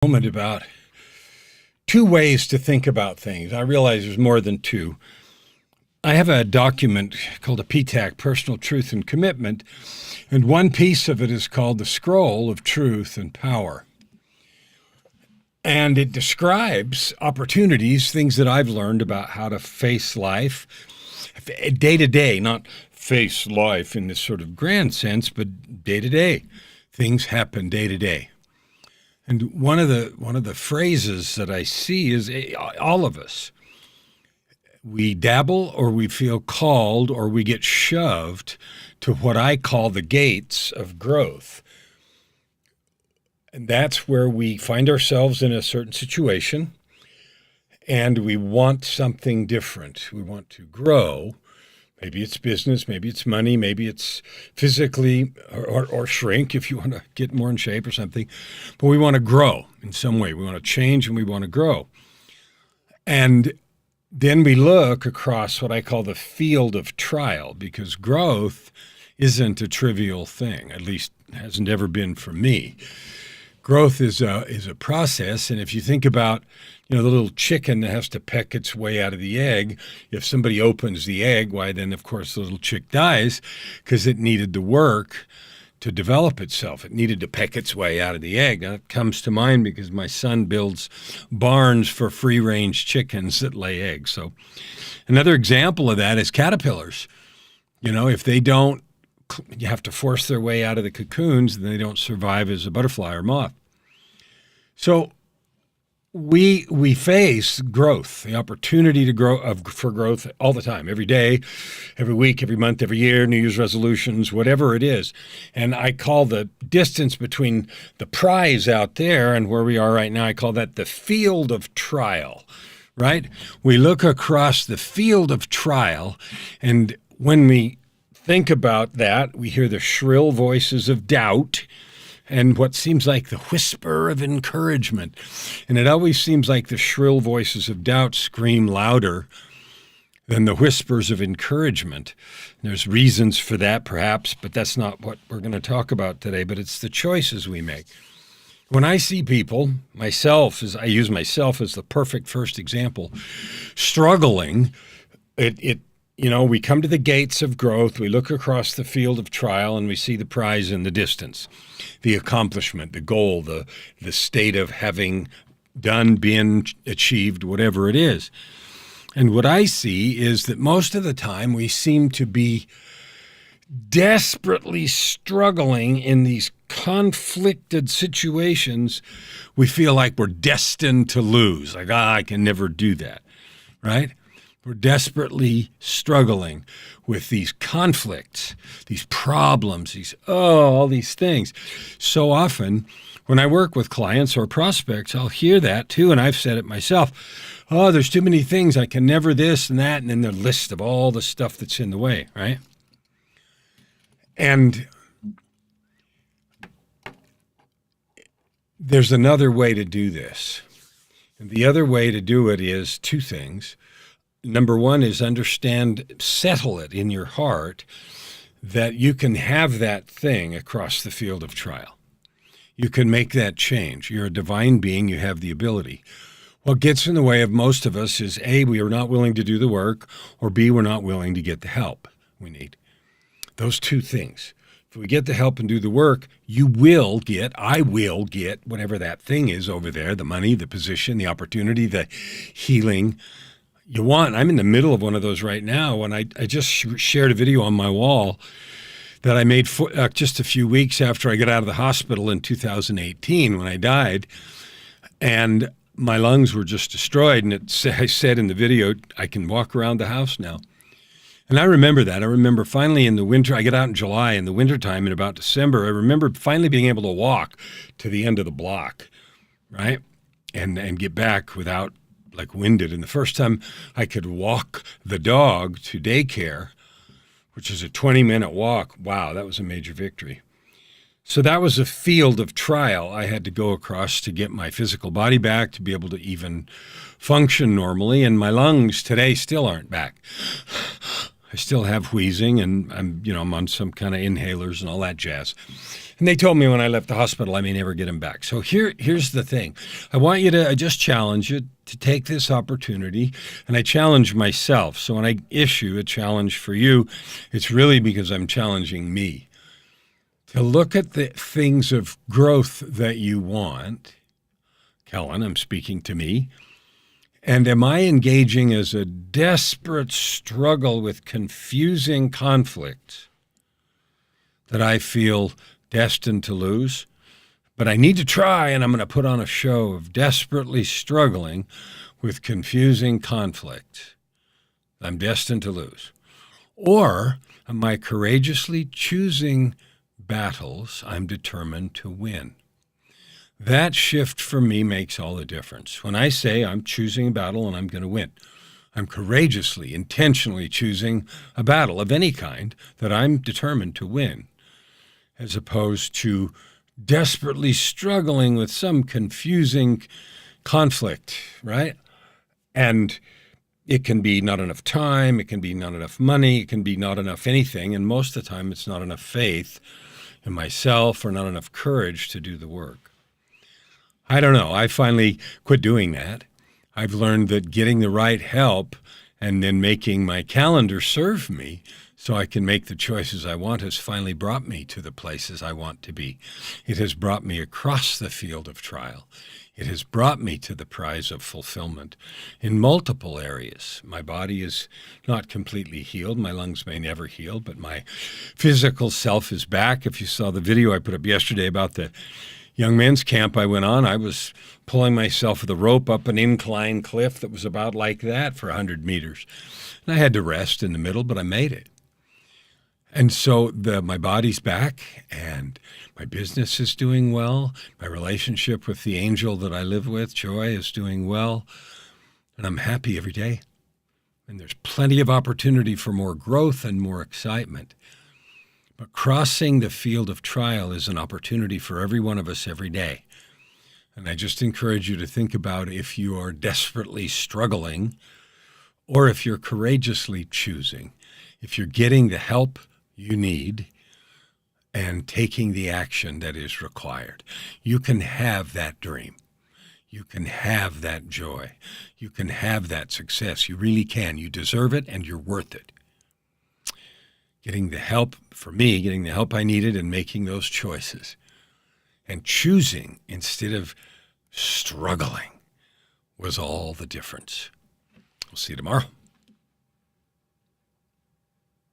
Moment about two ways to think about things. I realize there's more than two. I have a document called a PTAC, Personal Truth and Commitment, and one piece of it is called the Scroll of Truth and Power. And it describes opportunities, things that I've learned about how to face life day to day, not face life in this sort of grand sense, but day to day. Things happen day to day. And one of the phrases that I see is all of us, we dabble or we feel called or we get shoved to what I call the gates of growth. And that's where we find ourselves in a certain situation and we want something different. We want to grow. Maybe it's business, maybe it's money, maybe it's physically or shrink if you want to get more in shape or something. But we want to grow in some way. We want to change and we want to grow. And then we look across what I call the field of trial, because growth isn't a trivial thing, at least hasn't ever been for me. Growth is a process, and if you think about, the little chicken that has to peck its way out of the egg, if somebody opens the egg, why then, of course, the little chick dies because it needed the work to develop itself. It needed to peck its way out of the egg. Now, it comes to mind because my son builds barns for free-range chickens that lay eggs. So another example of that is caterpillars. If they don't, you have to force their way out of the cocoons, and they don't survive as a butterfly or moth. So we face growth, the opportunity to grow for growth all the time, every day, every week, every month, every year, New Year's resolutions, whatever it is. And I call the distance between the prize out there and where we are right now, I call that the field of trial, right? We look across the field of trial, and when we think about that, we hear the shrill voices of doubt and what seems like the whisper of encouragement. And it always seems like the shrill voices of doubt scream louder than the whispers of encouragement. There's reasons for that, perhaps, but that's not what we're going to talk about today, but it's the choices we make. When I see people, I use myself as the perfect first example, struggling, we come to the gates of growth, we look across the field of trial, and we see the prize in the distance, the accomplishment, the goal, the state of having done, been, achieved, whatever it is. And what I see is that most of the time we seem to be desperately struggling in these conflicted situations. We feel like we're destined to lose, like, I can never do that, right? We're desperately struggling with these conflicts, these problems, all these things. So often when I work with clients or prospects, I'll hear that too, and I've said it myself. Oh, there's too many things. I can never this and that, and then the list of all the stuff that's in the way, right? And there's another way to do this. And the other way to do it is two things. Number one is settle it in your heart that you can have that thing across the field of trial. You can make that change. You're a divine being. You have the ability. What gets in the way of most of us is A, we are not willing to do the work, or B, we're not willing to get the help we need. Those two things. If we get the help and do the work, I will get whatever that thing is over there, the money, the position, the opportunity, the healing you want. I'm in the middle of one of those right now, and I just shared a video on my wall that I made just a few weeks after I got out of the hospital in 2018 when I died, and my lungs were just destroyed, and I said in the video, I can walk around the house now. And I remember that. I remember finally in the winter, I got out in July, in the wintertime in about December, I remember finally being able to walk to the end of the block, right? And get back without winded. And the first time I could walk the dog to daycare, which is a 20-minute walk, wow, that was a major victory. So that was a field of trial I had to go across to get my physical body back, to be able to even function normally. And my lungs today still aren't back. I still have wheezing, and I'm on some kind of inhalers and all that jazz. And they told me when I left the hospital I may never get them back. So here's the thing. I just challenge you to take this opportunity, and I challenge myself. So when I issue a challenge for you, it's really because I'm challenging me to look at the things of growth that you want. Kellan, I'm speaking to me. And am I engaging as a desperate struggle with confusing conflict that I feel destined to lose? But I need to try, and I'm going to put on a show of desperately struggling with confusing conflict I'm destined to lose. Or am I courageously choosing battles I'm determined to win? That shift for me makes all the difference. When I say I'm choosing a battle and I'm going to win, I'm courageously, intentionally choosing a battle of any kind that I'm determined to win, as opposed to desperately struggling with some confusing conflict, right? And it can be not enough time, it can be not enough money, it can be not enough anything, and most of the time it's not enough faith in myself or not enough courage to do the work. I don't know. I finally quit doing that. I've learned that getting the right help and then making my calendar serve me so I can make the choices I want has finally brought me to the places I want to be. It has brought me across the field of trial. It has brought me to the prize of fulfillment in multiple areas. My body is not completely healed. My lungs may never heal, but my physical self is back. If you saw the video I put up yesterday about the young men's camp I went on, I was pulling myself with a rope up an incline cliff that was about like that for 100 meters. And I had to rest in the middle, but I made it. And so my body's back, and my business is doing well. My relationship with the angel that I live with, Joy, is doing well. And I'm happy every day. And there's plenty of opportunity for more growth and more excitement. But crossing the field of trial is an opportunity for every one of us every day. And I just encourage you to think about if you are desperately struggling or if you're courageously choosing, if you're getting the help you need and taking the action that is required. You can have that dream. You can have that joy. You can have that success. You really can. You deserve it, and you're worth it. Getting the help, for me, getting the help I needed and making those choices and choosing instead of struggling was all the difference. We'll see you tomorrow.